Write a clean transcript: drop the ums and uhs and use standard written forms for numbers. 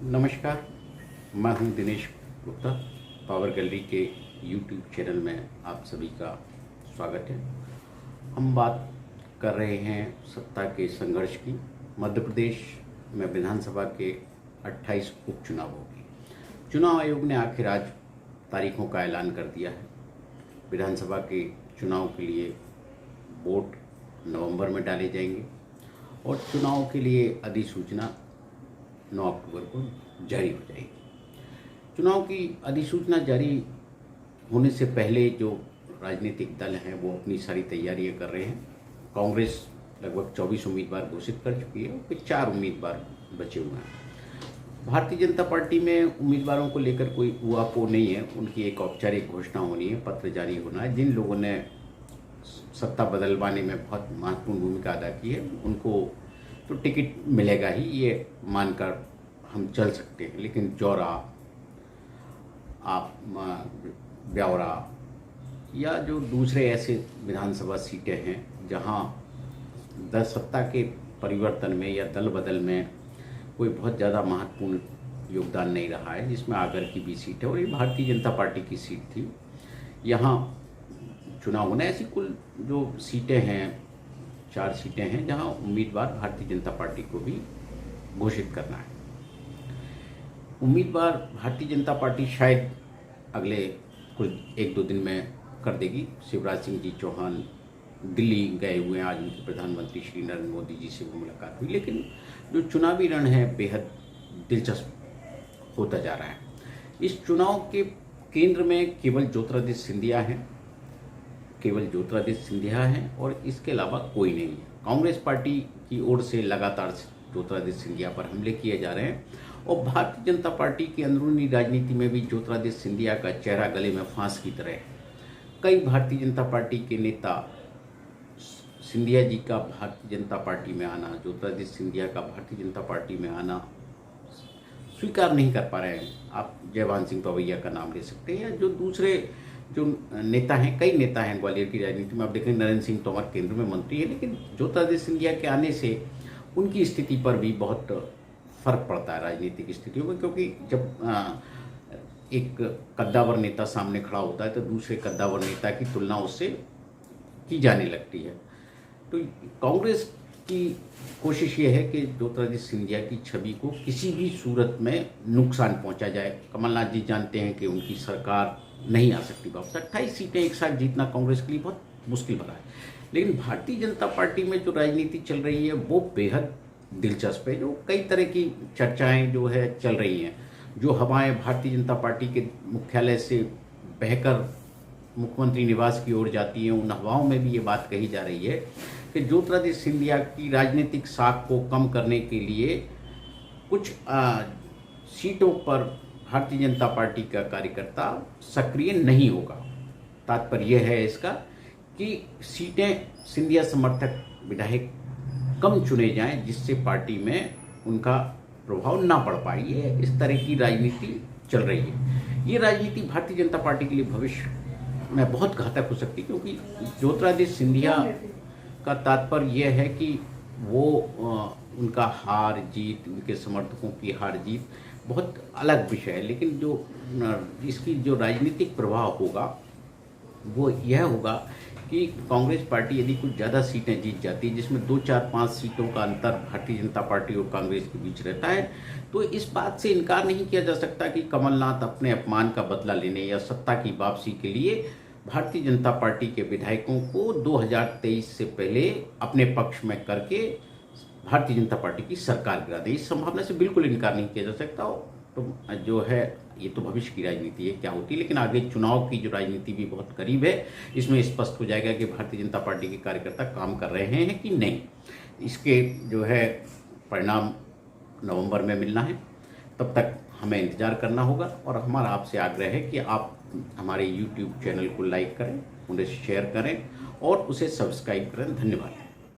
नमस्कार, मैं हूं दिनेश गुप्ता। पावर गैलरी के यूट्यूब चैनल में आप सभी का स्वागत है। हम बात कर रहे हैं सत्ता के संघर्ष की। मध्य प्रदेश में विधानसभा के 28 उपचुनावों की। चुनाव आयोग ने आखिर आज तारीखों का ऐलान कर दिया है। विधानसभा के चुनाव के लिए वोट नवंबर में डाले जाएंगे और चुनाव के लिए अधिसूचना 9 अक्टूबर को जारी हो जाएगी। चुनाव की अधिसूचना जारी होने से पहले जो राजनीतिक दल हैं वो अपनी सारी तैयारियां कर रहे हैं। कांग्रेस लगभग 24 उम्मीदवार घोषित कर चुकी है, फिर 4 उम्मीदवार बचे हुए हैं। भारतीय जनता पार्टी में उम्मीदवारों को लेकर कोई ऊहापोह नहीं है। उनकी एक औपचारिक घोषणा होनी है, पत्र जारी होना है। जिन लोगों ने सत्ता बदलवाने में बहुत महत्वपूर्ण भूमिका अदा की है उनको तो टिकट मिलेगा ही, ये मानकर हम चल सकते हैं। लेकिन जौरा, ब्यावरा या जो दूसरे ऐसे विधानसभा सीटें हैं जहां दल सत्ता के परिवर्तन में या दल बदल में कोई बहुत ज़्यादा महत्वपूर्ण योगदान नहीं रहा है, जिसमें आगर की भी सीट है और ये भारतीय जनता पार्टी की सीट थी, यहाँ चुनाव होना। ऐसी कुल जो सीटें हैं 4 सीटें हैं जहां उम्मीदवार भारतीय जनता पार्टी को भी घोषित करना है। उम्मीदवार भारतीय जनता पार्टी शायद अगले कुछ 1-2 दिन में कर देगी। शिवराज सिंह जी चौहान दिल्ली गए हुए हैं, आज उनके प्रधानमंत्री श्री नरेंद्र मोदी जी से भी मुलाकात हुई। लेकिन जो चुनावी रण है बेहद दिलचस्प होता जा रहा है। इस चुनाव के केंद्र में केवल ज्योतिरादित्य सिंधिया हैं और इसके अलावा कोई नहीं है। कांग्रेस पार्टी की ओर से लगातार ज्योतिरादित्य सिंधिया पर हमले किए जा रहे हैं और भारतीय जनता पार्टी की अंदरूनी राजनीति में भी ज्योतिरादित्य सिंधिया का चेहरा गले में फांस की तरह है। कई भारतीय जनता पार्टी के नेता सिंधिया जी का भारतीय जनता पार्टी में आना, ज्योतिरादित्य सिंधिया का भारतीय जनता पार्टी में आना स्वीकार नहीं कर पा रहे हैं। आप जयवान सिंह पवैया का नाम ले सकते हैं या जो दूसरे जो नेता हैं, कई नेता हैं ग्वालियर की राजनीति में। आप देखें नरेंद्र सिंह तोमर केंद्र में मंत्री है, लेकिन ज्योतिरादित्य सिंधिया के आने से उनकी स्थिति पर भी बहुत फर्क पड़ता है राजनीतिक स्थितियों में। क्योंकि जब एक कद्दावर नेता सामने खड़ा होता है तो दूसरे कद्दावर नेता की तुलना उससे की जाने लगती है। तो कांग्रेस की कोशिश ये है कि ज्योतिरादित्य सिंधिया की छवि को किसी भी सूरत में नुकसान पहुंचा जाए। कमलनाथ जी जानते हैं कि उनकी सरकार नहीं आ सकती वापस। 28 सीटें एक साथ जीतना कांग्रेस के लिए बहुत मुश्किल भरा है। लेकिन भारतीय जनता पार्टी में जो राजनीति चल रही है वो बेहद दिलचस्प है। जो कई तरह की चर्चाएं जो है चल रही हैं, जो हवाएं भारतीय जनता पार्टी के मुख्यालय से बहकर मुख्यमंत्री निवास की ओर जाती हैं, उन हवाओं में भी ये बात कही जा रही है कि ज्योतिरादित्य सिंधिया की राजनीतिक साख को कम करने के लिए कुछ सीटों पर भारतीय जनता पार्टी का कार्यकर्ता सक्रिय नहीं होगा। तात्पर्य यह है इसका कि सीटें सिंधिया समर्थक विधायक कम चुने जाएं, जिससे पार्टी में उनका प्रभाव ना पड़ पाए। ये इस तरह की राजनीति चल रही है। ये राजनीति भारतीय जनता पार्टी के लिए भविष्य में बहुत घातक हो सकती है, क्योंकि ज्योतिरादित्य सिंधिया का तात्पर्य यह है कि वो उनका हार जीत, उनके समर्थकों की हार जीत बहुत अलग विषय है। लेकिन जो इसकी जो राजनीतिक प्रभाव होगा वो यह होगा कि कांग्रेस पार्टी यदि कुछ ज़्यादा सीटें जीत जाती है, जिसमें 2, 4, 5 सीटों का अंतर भारतीय जनता पार्टी और कांग्रेस के बीच रहता है, तो इस बात से इनकार नहीं किया जा सकता कि कमलनाथ अपने अपमान का बदला लेने या सत्ता की वापसी के लिए भारतीय जनता पार्टी के विधायकों को 2023 से पहले अपने पक्ष में करके भारतीय जनता पार्टी की सरकार गिरा दे। इस संभावना से बिल्कुल इनकार नहीं किया जा सकता। तो जो है ये तो भविष्य की राजनीति है, क्या होती है। लेकिन आगे चुनाव की जो राजनीति भी बहुत करीब है, इसमें स्पष्ट हो जाएगा कि भारतीय जनता पार्टी के कार्यकर्ता काम कर रहे हैं कि नहीं। इसके जो है परिणाम नवंबर में मिलना है, तब तक हमें इंतजार करना होगा। और हमारा आपसे आग्रह है कि आप हमारे YouTube चैनल को लाइक करें, उन्हें शेयर करें और उसे सब्सक्राइब करें। धन्यवाद।